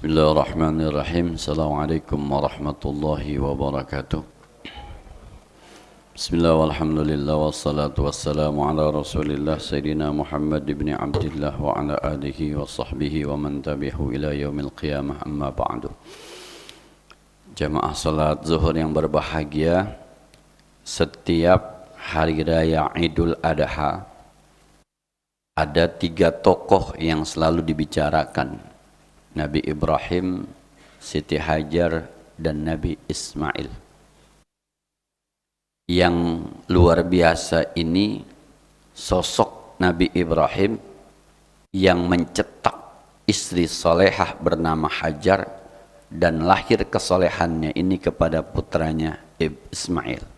Bismillahirrahmanirrahim. Assalamualaikum warahmatullahi wabarakatuh. Bismillah walhamdulillah wassalatu wassalamu ala rasulillah Sayyidina Muhammad ibn Abdillah wa ala alihi wa sahbihi wa man tabi'ahu ila yaumil qiyamah, amma ba'du. Jamaah salat zuhur yang berbahagia, setiap hari raya Idul Adha ada 3 tokoh yang selalu dibicarakan: Nabi Ibrahim, Siti Hajar, dan Nabi Ismail. Yang luar biasa ini sosok Nabi Ibrahim yang mencetak istri solehah bernama Hajar, dan lahir kesolehannya ini kepada putranya Ismail.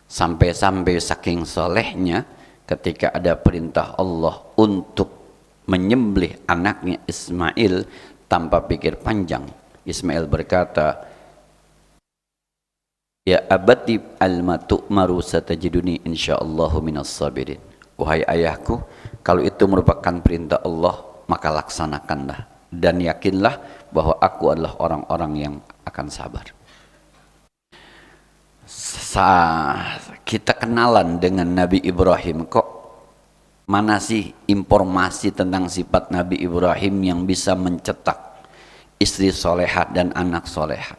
Sampai-sampai saking solehnya, ketika ada perintah Allah untuk menyembelih anaknya Ismail, tanpa pikir panjang Ismail berkata, "Ya abati alma tu'maru satajiduni insyaallahu minas sabirin." Wahai ayahku, kalau itu merupakan perintah Allah, maka laksanakanlah, dan yakinlah bahwa aku adalah orang-orang yang akan sabar. Kita kenalan dengan Nabi Ibrahim, kok mana sih informasi tentang sifat Nabi Ibrahim yang bisa mencetak istri soleha dan anak soleha?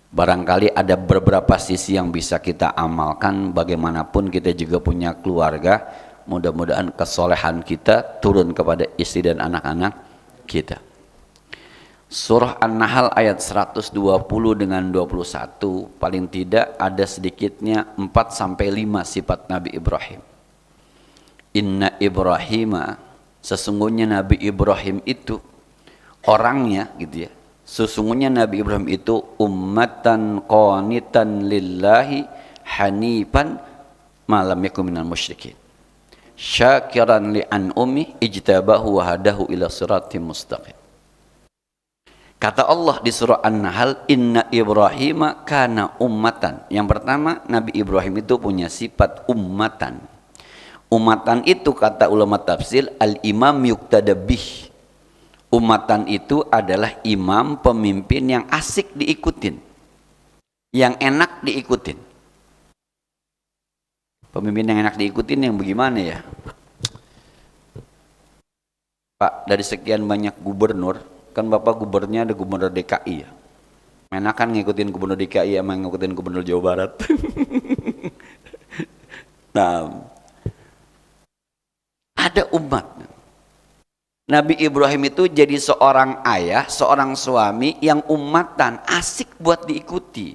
Barangkali ada beberapa sisi yang bisa kita amalkan. Bagaimanapun kita juga punya keluarga, mudah-mudahan kesolehan kita turun kepada istri dan anak-anak kita. Surah An-Nahl ayat 120 dengan 21, paling tidak ada sedikitnya 4-5 sifat Nabi Ibrahim. Inna Ibrahima, sesungguhnya Nabi Ibrahim itu orangnya gitu ya. Sesungguhnya Nabi Ibrahim itu ummatan qanitan lillahi hanifan malam yakun minal musyrikin. Syakiran li an'umi ijtabahu wa hadahu ila siratim mustaqim. Kata Allah di surah An-Nahl, Inna Ibrahima kana ummatan. Yang pertama, Nabi Ibrahim itu punya sifat ummatan. Umatan itu kata ulama tafsir al-imam yuktadabih. Umatan itu adalah imam, pemimpin yang asik diikutin, yang enak diikutin. Pemimpin yang enak diikutin yang bagaimana ya? Pak, dari sekian banyak gubernur, kan Bapak gubernurnya ada gubernur DKI ya. Enakan ngikutin gubernur DKI sama ngikutin gubernur Jawa Barat. Nah, ada umat. Nabi Ibrahim itu jadi seorang ayah, seorang suami yang umatan, asik buat diikuti.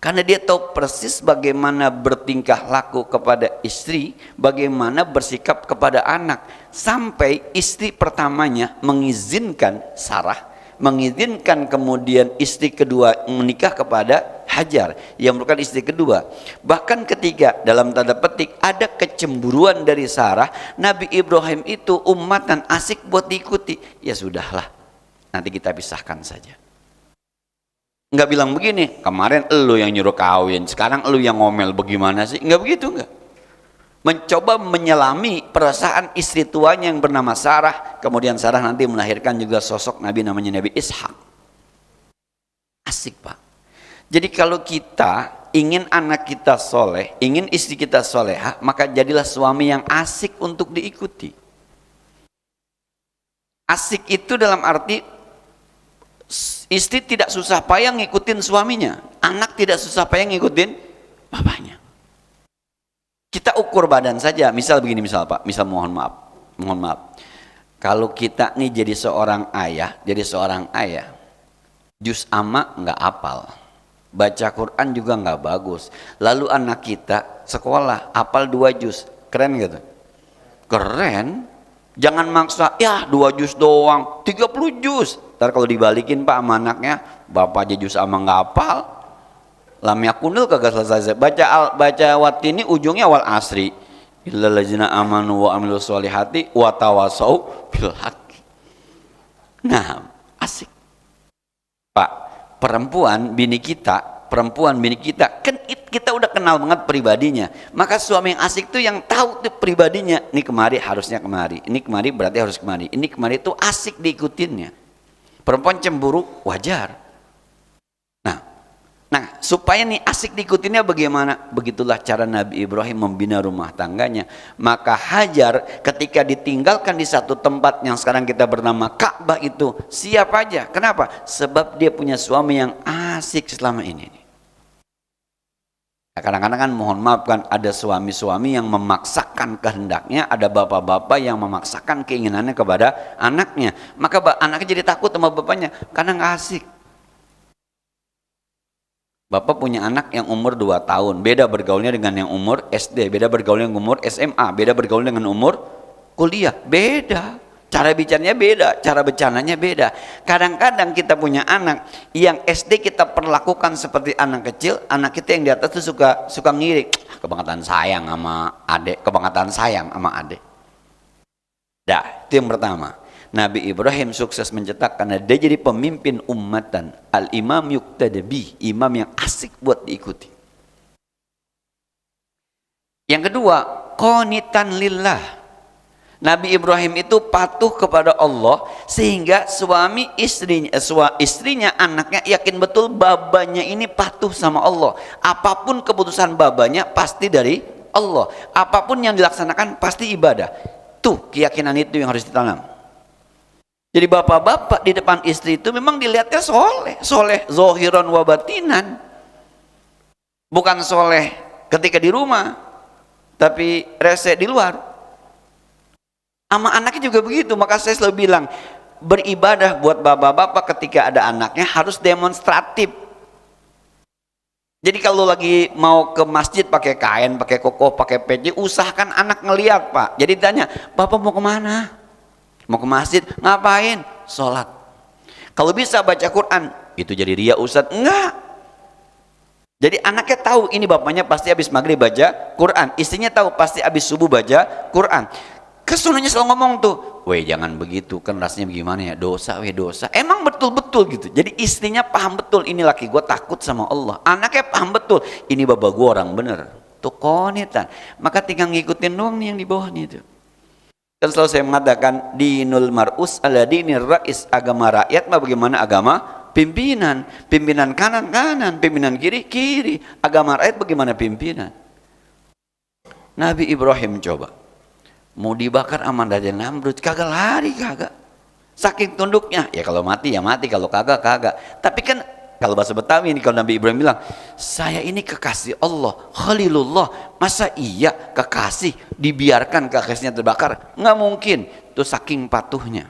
Karena dia tahu persis bagaimana bertingkah laku kepada istri, bagaimana bersikap kepada anak. Sampai istri pertamanya mengizinkan Sarah, mengizinkan kemudian istri kedua menikah kepada Hajar yang merupakan istri kedua. Bahkan ketika dalam tanda petik ada kecemburuan dari Sarah, Nabi Ibrahim itu umatan asik buat diikuti. Ya sudahlah, nanti kita pisahkan saja. Enggak bilang begini, kemarin elu yang nyuruh kawin, sekarang elu yang ngomel, bagaimana sih? Enggak begitu, enggak. Mencoba menyelami perasaan istri tuanya yang bernama Sarah. Kemudian Sarah nanti melahirkan juga sosok Nabi namanya Nabi Ishak. Asik, Pak. Jadi kalau kita ingin anak kita soleh, ingin istri kita soleha, maka jadilah suami yang asik untuk diikuti. Asik itu dalam arti istri tidak susah payah ngikutin suaminya, anak tidak susah payah ngikutin bapaknya. Kita ukur badan saja, misal begini, misal Pak, misal mohon maaf. Kalau kita nih jadi seorang ayah, juz amma nggak hafal, baca Quran juga nggak bagus. Lalu anak kita sekolah hafal 2 juz, keren gitu? Keren. Jangan maksa, ya 2 juz doang, 30 juz. Ntar kalau dibalikin Pak sama anaknya, bapak aja juz amma nggak hafal. Lam yakunul kagak selesai. Baca watini ujungnya wal asri. Illal ladzina amanu wa amilus solihati wa tawasau bil haqqi. Nah, asik. Pak, perempuan bini kita kan kita udah kenal banget pribadinya. Maka suami yang asik tuh yang tahu tuh pribadinya. Ini kemari harusnya kemari, ini kemari berarti harus kemari, ini kemari tuh asik diikutinnya. Perempuan cemburu wajar. Nah, supaya nih asik diikutinnya bagaimana? Begitulah cara Nabi Ibrahim membina rumah tangganya. Maka Hajar ketika ditinggalkan di satu tempat yang sekarang kita bernama Ka'bah itu, siap aja. Kenapa? Sebab dia punya suami yang asik selama ini. Nah, kadang-kadang kan mohon maaf kan, ada suami-suami yang memaksakan kehendaknya, ada bapak-bapak yang memaksakan keinginannya kepada anaknya. Maka anaknya jadi takut sama bapaknya karena nggak asik. Bapak punya anak yang umur 2 tahun, beda bergaulnya dengan yang umur SD, beda bergaulnya dengan umur SMA, beda bergaul dengan umur kuliah, beda. Cara bicaranya beda, cara bercandanya beda. Kadang-kadang kita punya anak yang SD kita perlakukan seperti anak kecil, anak kita yang di atas tuh suka ngiri, kebangetan sayang sama adik, kebangetan sayang sama adik. Dah, itu yang pertama. Nabi Ibrahim sukses mencetak karena dia jadi pemimpin ummatan, al-imam yuqtadabi, imam yang asik buat diikuti. Yang kedua, qanitan lillah. Nabi Ibrahim itu patuh kepada Allah sehingga istrinya, anaknya yakin betul babanya ini patuh sama Allah. Apapun keputusan babanya pasti dari Allah. Apapun yang dilaksanakan pasti ibadah. Tuh, keyakinan itu yang harus ditanam. Jadi bapak-bapak di depan istri itu memang dilihatnya soleh zohiron wa batinan. Bukan soleh ketika di rumah, tapi rese di luar. Sama anaknya juga begitu. Maka saya selalu bilang, beribadah buat bapak-bapak ketika ada anaknya harus demonstratif. Jadi kalau lagi mau ke masjid pakai kain, pakai koko, pakai peci, usahakan anak ngeliat, Pak. Jadi tanya, Bapak mau kemana? Mau ke masjid, ngapain? Sholat. Kalau bisa baca Quran, itu jadi ria Ustadz? Enggak. Jadi anaknya tahu ini bapaknya pasti habis maghrib baca Quran, istrinya tahu pasti habis subuh baca Quran. Kesunahannya selalu ngomong tuh, weh jangan begitu, kan rasanya bagaimana ya, dosa weh dosa. Emang betul-betul gitu. Jadi istrinya paham betul, ini laki gue takut sama Allah. Anaknya paham betul, ini bapak gue orang bener. Tuh qanitan. Maka tinggal ngikutin doang nih yang di bawah nih tuh. Kan selalu saya mengatakan dinul mar'us ala dinir rais, agama rakyat mah bagaimana agama pimpinan, pimpinan kanan, pimpinan kiri. Agama rakyat bagaimana pimpinan? Nabi Ibrahim coba mau dibakar sama Raja Namrud, kagak lari, kagak. Saking tunduknya, ya kalau mati ya mati, kalau kagak. Tapi kan kalau bahasa Betawi ini, kalau Nabi Ibrahim bilang, saya ini kekasih Allah, Khalilullah, masa iya kekasih dibiarkan kekasihnya terbakar? Nggak mungkin. Itu saking patuhnya.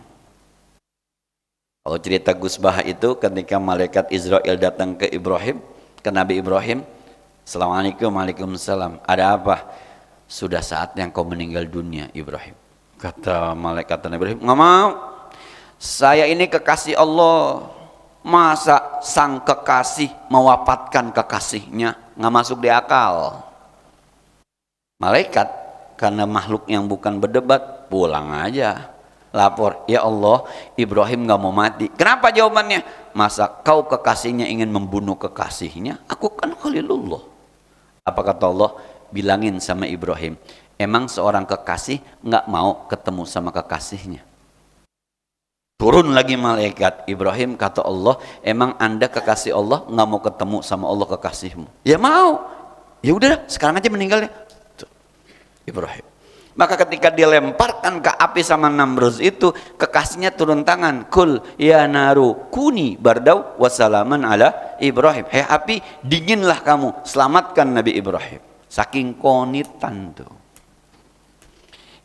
Kalau cerita Gus Bah itu ketika malaikat Israel datang ke Ibrahim, ke Nabi Ibrahim, Assalamualaikum, waalaikumsalam, ada apa? Sudah saatnya kau meninggal dunia, Ibrahim. Kata malaikat Nabi Ibrahim, nggak mau, saya ini kekasih Allah. Masa sang kekasih mewafatkan kekasihnya? Nggak masuk di akal. Malaikat karena makhluk yang bukan berdebat, pulang aja lapor, ya Allah, Ibrahim nggak mau mati. Kenapa jawabannya? Masa kau kekasihnya ingin membunuh kekasihnya? Aku kan Khalilullah. Apa kata Allah? Bilangin sama Ibrahim, emang seorang kekasih nggak mau ketemu sama kekasihnya? Turun lagi malaikat, Ibrahim kata Allah, emang anda kekasih Allah nggak mau ketemu sama Allah kekasihmu? Ya mau. Ya udah, sekarang aja meninggal ya. Tuh, Ibrahim. Maka ketika dilemparkan ke api sama Namrud itu, kekasihnya turun tangan, kul ya naru kuni bardau wassalaman ala Ibrahim. Hei api, dinginlah kamu, selamatkan Nabi Ibrahim. Saking qanitan tuh.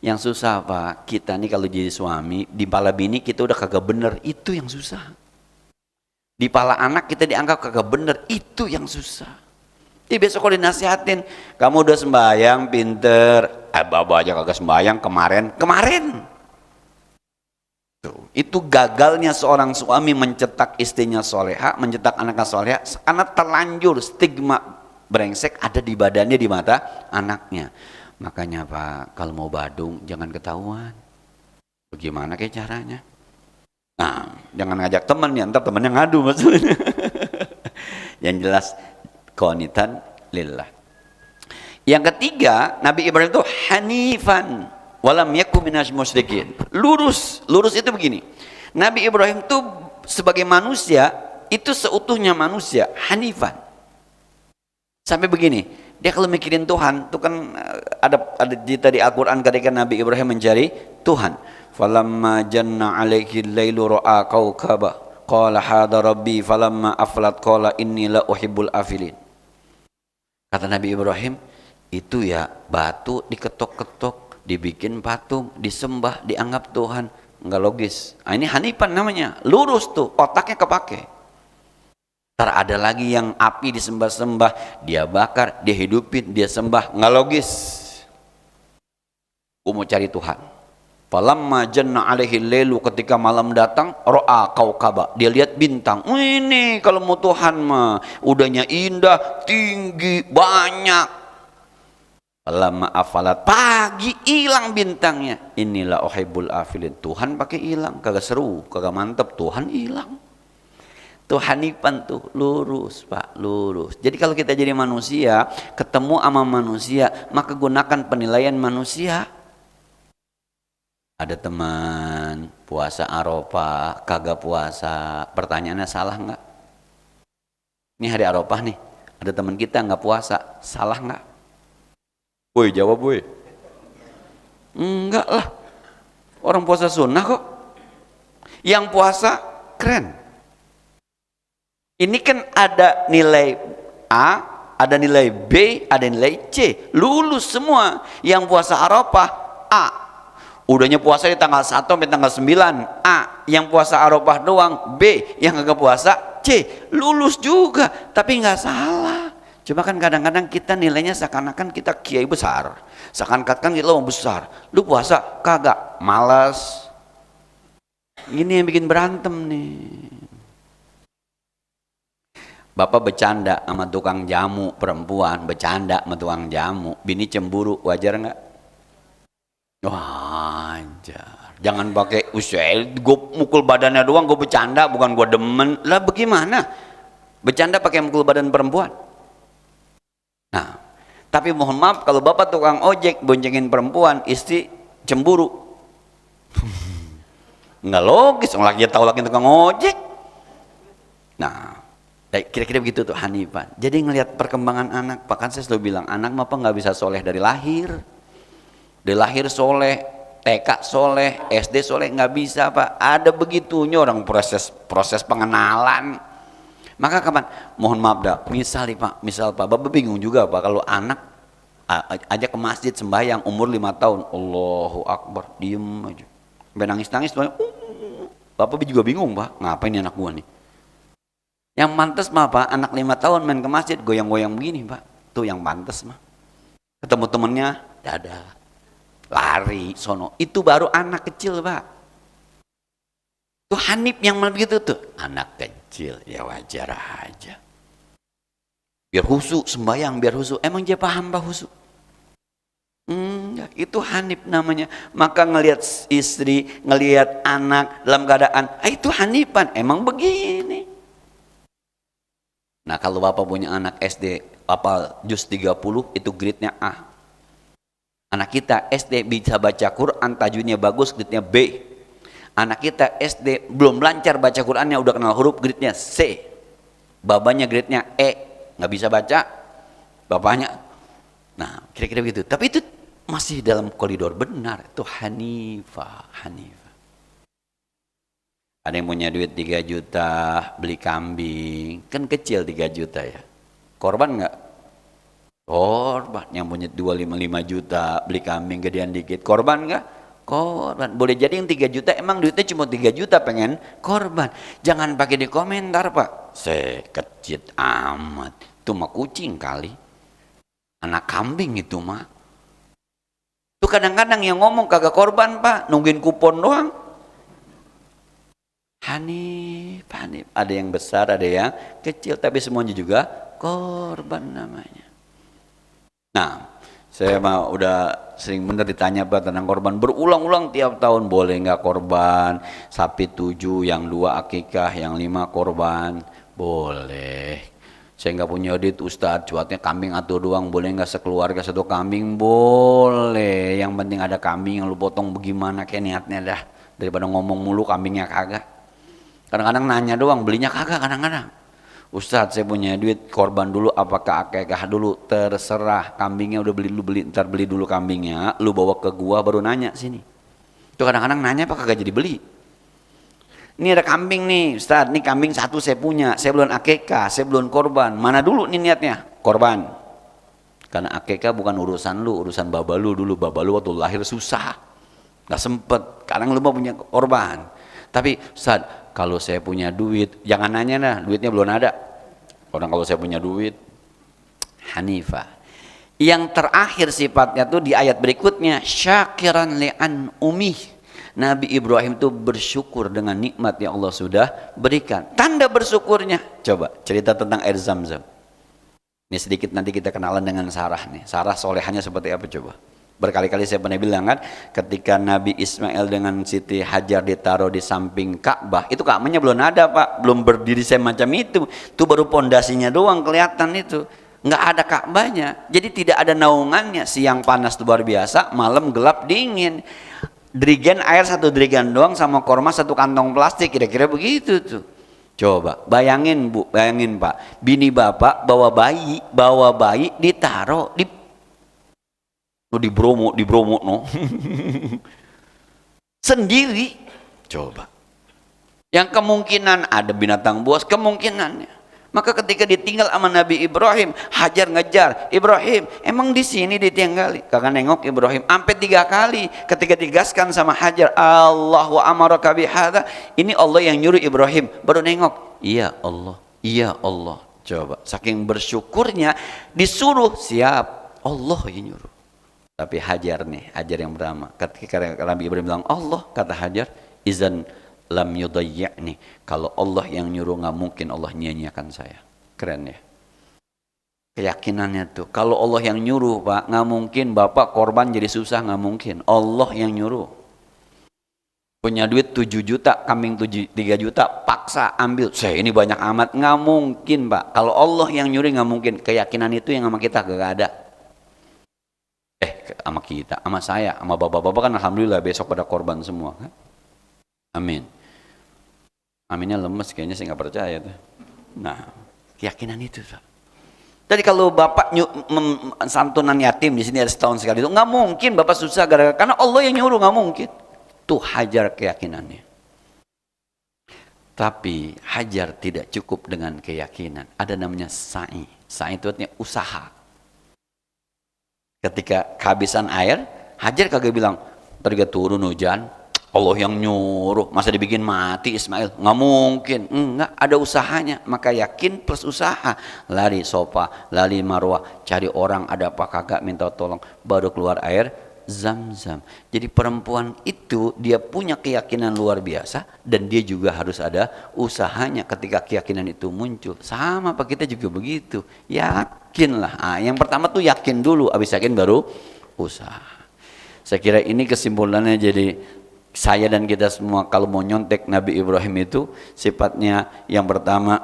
Yang susah Pak, kita nih kalau jadi suami, di pala bini kita udah kagak bener, itu yang susah. Di pala anak kita dianggap kagak bener, itu yang susah. Jadi besok kalau dinasihatin, kamu udah sembahyang, pinter, bawa aja kagak sembahyang kemarin. Tuh, itu gagalnya seorang suami mencetak istrinya soleha, mencetak anaknya soleha, karena terlanjur stigma brengsek ada di badannya, di mata anaknya. Makanya Pak, kalau mau badung jangan ketahuan. Bagaimana kayak caranya? Nah, jangan ngajak teman ya, ntar temannya ngadu maksudnya. Yang jelas qanitan lillah. Yang ketiga, Nabi Ibrahim itu hanifan walam yakum minasy musyrikin. Lurus itu begini. Nabi Ibrahim itu sebagai manusia itu seutuhnya manusia, hanifan. Sampai begini, dia kalau mikirin Tuhan, itu kan ada cerita di Al-Quran ketika Nabi Ibrahim mencari Tuhan. Falamma janna alaihi lailu ra'a kaukaba qala hada rabbi falamma aflat qala inni la uhibbul afilin. Kata Nabi Ibrahim, itu ya batu diketok-ketok, dibikin patung, disembah, dianggap Tuhan. Enggak logis. Nah, ini hanifan namanya, lurus tuh, otaknya kepake. Ntar ada lagi yang api disembah-sembah, dia bakar, dia hidupin, dia sembah, nggak logis. Aku mau cari Tuhan. Falamma janna alaihi lailu, ketika malam datang, ro'a kaukaba, dia lihat bintang. Ini kalau mau Tuhan mah, udahnya indah, tinggi, banyak. Falamma afalat, pagi hilang bintangnya. Inilah uhibbul afilin. Tuhan pakai hilang, kagak seru, kagak mantep, Tuhan hilang. Tuh hanifan tuh, lurus Pak, lurus. Jadi kalau kita jadi manusia, ketemu sama manusia, maka gunakan penilaian manusia. Ada teman puasa Arafah, kagak puasa, pertanyaannya salah nggak? Ini hari Arafah nih, ada teman kita nggak puasa, salah nggak? Woi jawab woi. Enggak lah, orang puasa sunnah kok. Yang puasa keren. Ini kan ada nilai A, ada nilai B, ada nilai C. Lulus semua. Yang puasa Arafah A. Udahnya puasa di tanggal 1 sampai tanggal 9 A. Yang puasa Arafah doang B. Yang kagak puasa C. Lulus juga, tapi nggak salah. Cuma kan kadang-kadang kita nilainya seakan-akan kita kiai besar. Seakan-akan kita orang besar. Lu puasa kagak, malas. Ini yang bikin berantem nih. Bapak bercanda sama tukang jamu perempuan, bercanda sama tukang jamu, bini cemburu, wajar nggak? Wajar. Jangan pakai usel, gue mukul badannya doang, gue bercanda, bukan gue demen. Lah bagaimana? Bercanda pakai mukul badan perempuan? Nah, tapi mohon maaf kalau bapak tukang ojek boncengin perempuan, istri cemburu. Nggak logis, orang lagi tahu lagi tukang ojek. Nah. Kira-kira begitu tuh hanifan. Jadi ngelihat perkembangan anak, bahkan saya selalu bilang anak mah nggak bisa soleh dari lahir. Dari lahir soleh, TK soleh, SD soleh, nggak bisa Pak. Ada begitunya orang proses pengenalan. Maka kapan? Mohon maaf dah. Misal Pak, Bapak bingung juga Pak kalau anak ajak ke masjid sembahyang umur 5 tahun, Allahu Akbar, diem aja, sampai nangis-nangis. Bapak juga bingung Pak, ngapain anak gua nih? Yang pantas mah Pak, anak 5 tahun main ke masjid goyang-goyang begini Pak. Tuh yang pantas mah. Ketemu temennya, dadah, lari, sono. Itu baru anak kecil Pak. Tuh hanif yang begitu tuh. Anak kecil, ya wajar aja. Biar khusyuk, sembahyang biar khusyuk. Emang dia paham Pak khusyuk? Itu hanif namanya. Maka ngelihat istri, ngelihat anak dalam keadaan, itu hanifan. Emang begini. Nah kalau Bapak punya anak SD apa juz 30 itu grade-nya A. Anak kita SD bisa baca Quran, tajwidnya bagus, grade-nya B. Anak kita SD belum lancar baca Qurannya, udah kenal huruf, grade-nya C. Babanya grade-nya E, nggak bisa baca, bapaknya. Nah kira-kira begitu. Tapi itu masih dalam koridor benar, itu hanifah. Ada yang punya duit 3 juta beli kambing, kan kecil 3 juta ya. Korban nggak? Korban. Yang punya 255 juta beli kambing gedean dikit, korban nggak? Korban. Boleh jadi yang 3 juta emang duitnya cuma 3 juta pengen korban. Jangan pakai di komentar Pak, sekecil amat. Itu mah kucing kali. Anak kambing itu mah. Tuh kadang-kadang yang ngomong kagak korban Pak, nungguin kupon doang. Hanif. Ada yang besar, ada yang kecil, tapi semuanya juga korban namanya. Nah, saya mah udah sering bener ditanya Pak tentang korban berulang-ulang tiap tahun, boleh nggak korban? Sapi 7, yang 2 akikah, yang 5 korban, boleh. Saya nggak punya duit Ustadz, cuatnya kambing atau doang, boleh nggak sekeluarga 1 kambing? Boleh. Yang penting ada kambing yang lu potong bagaimana kayak niatnya dah, daripada ngomong mulu kambingnya kagak. Kadang-kadang nanya doang, belinya kagak kadang-kadang. Ustadz, saya punya duit, korban dulu apakah akekah dulu? Terserah, kambingnya udah beli, lu beli, ntar beli dulu kambingnya, lu bawa ke gua baru nanya sini. Itu kadang-kadang nanya apa kagak jadi beli. Ini ada kambing nih Ustadz, ini kambing satu saya punya, saya belum akekah, saya belum korban. Mana dulu nih niatnya? Korban. Karena akekah bukan urusan lu, urusan baba lu dulu. Baba lu waktu lahir susah, gak sempet. Kadang lu mau punya korban. Tapi Ustadz, kalau saya punya duit, jangan nanya lah, duitnya belum ada. Orang kalau saya punya duit, Hanifah. Yang terakhir sifatnya tuh di ayat berikutnya, syakiran li'an umih. Nabi Ibrahim itu bersyukur dengan nikmat yang Allah sudah berikan. Tanda bersyukurnya, coba cerita tentang air Zam-Zam. Ini sedikit nanti kita kenalan dengan Sarah nih. Sarah solehannya seperti apa coba? Berkali-kali saya pernah bilang kan, ketika Nabi Ismail dengan Siti Hajar ditaruh di samping Ka'bah, itu Ka'bahnya belum ada Pak, belum berdiri semacam itu baru pondasinya doang kelihatan itu, nggak ada Ka'bahnya, jadi tidak ada naungannya, siang panas luar biasa, malam gelap dingin, dirigen air satu dirigen doang sama korma satu kantong plastik, kira-kira begitu tuh. Coba bayangin Bu, bayangin Pak, bini bapak bawa bayi ditaruh di Bromo no sendiri. Coba yang kemungkinan ada binatang buas kemungkinannya. Maka ketika ditinggal sama Nabi Ibrahim, Hajar ngejar Ibrahim, emang di sini ditinggali? Kagak nengok Ibrahim sampai 3 kali. Ketika digaskan sama Hajar, Allahu amaraka bihadza, ini Allah yang nyuruh Ibrahim, baru nengok, iya Allah, iya Allah. Coba saking bersyukurnya disuruh, siap, Allah yang nyuruh. Tapi Hajar nih, Hajar yang pertama, ketika Nabi Ibrahim bilang Allah, kata Hajar, izan lam yudayya'ni, kalau Allah yang nyuruh nggak mungkin Allah nyanyiakan saya. Keren ya keyakinannya tuh. Kalau Allah yang nyuruh Pak, nggak mungkin bapak korban jadi susah, nggak mungkin. Allah yang nyuruh. Punya duit 7 juta, kambing 3 juta, paksa ambil, saya ini banyak amat, nggak mungkin Pak. Kalau Allah yang nyuruh nggak mungkin. Keyakinan itu yang sama kita gak ada. Sama kita, sama saya, sama bapak-bapak kan alhamdulillah besok pada korban semua kan. Amin. Aminnya lemes kayaknya, saya nggak percaya tuh. Nah, keyakinan itu Pak. Jadi kalau bapak santunan yatim di sini ada setahun sekali, itu nggak mungkin bapak susah gara-gara karena Allah yang nyuruh, nggak mungkin. Tuh Hajar keyakinannya. Tapi Hajar tidak cukup dengan keyakinan. Ada namanya sa'i. Sa'i itu artinya usaha. Ketika kehabisan air, Hajar kagak bilang, "Tadi turun hujan, Allah yang nyuruh, masa dibikin mati Ismail?" Nggak mungkin. Enggak, ada usahanya. Maka yakin plus usaha. Lari Sofa, lari Marwah, cari orang ada apa kagak, minta tolong, baru keluar air Zam-Zam. Jadi perempuan itu dia punya keyakinan luar biasa dan dia juga harus ada usahanya ketika keyakinan itu muncul. Sama Pak, kita juga begitu. Yakinlah. Yang pertama tuh yakin dulu, habis yakin baru usaha. Saya kira ini kesimpulannya. Jadi saya dan kita semua kalau mau nyontek Nabi Ibrahim itu sifatnya yang pertama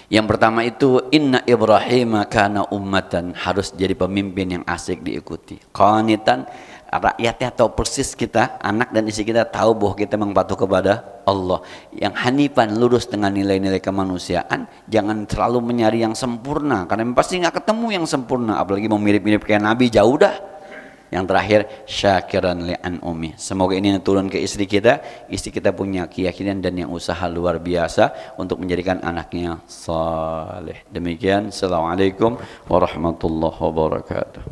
yang pertama itu inna Ibrahim kana ummatan, harus jadi pemimpin yang asik diikuti. Qanitan, rakyatnya tahu persis kita, anak dan istri kita tahu bahwa kita memang patuh kepada Allah. Yang hanifan, lurus dengan nilai-nilai kemanusiaan, jangan terlalu mencari yang sempurna karena pasti nggak ketemu yang sempurna, apalagi mau mirip-mirip kayak Nabi, jauh dah. Yang terakhir syakiran li'an umi. Semoga ini turun ke istri kita punya keyakinan dan yang usaha luar biasa untuk menjadikan anaknya saleh. Demikian, assalamualaikum warahmatullahi wabarakatuh.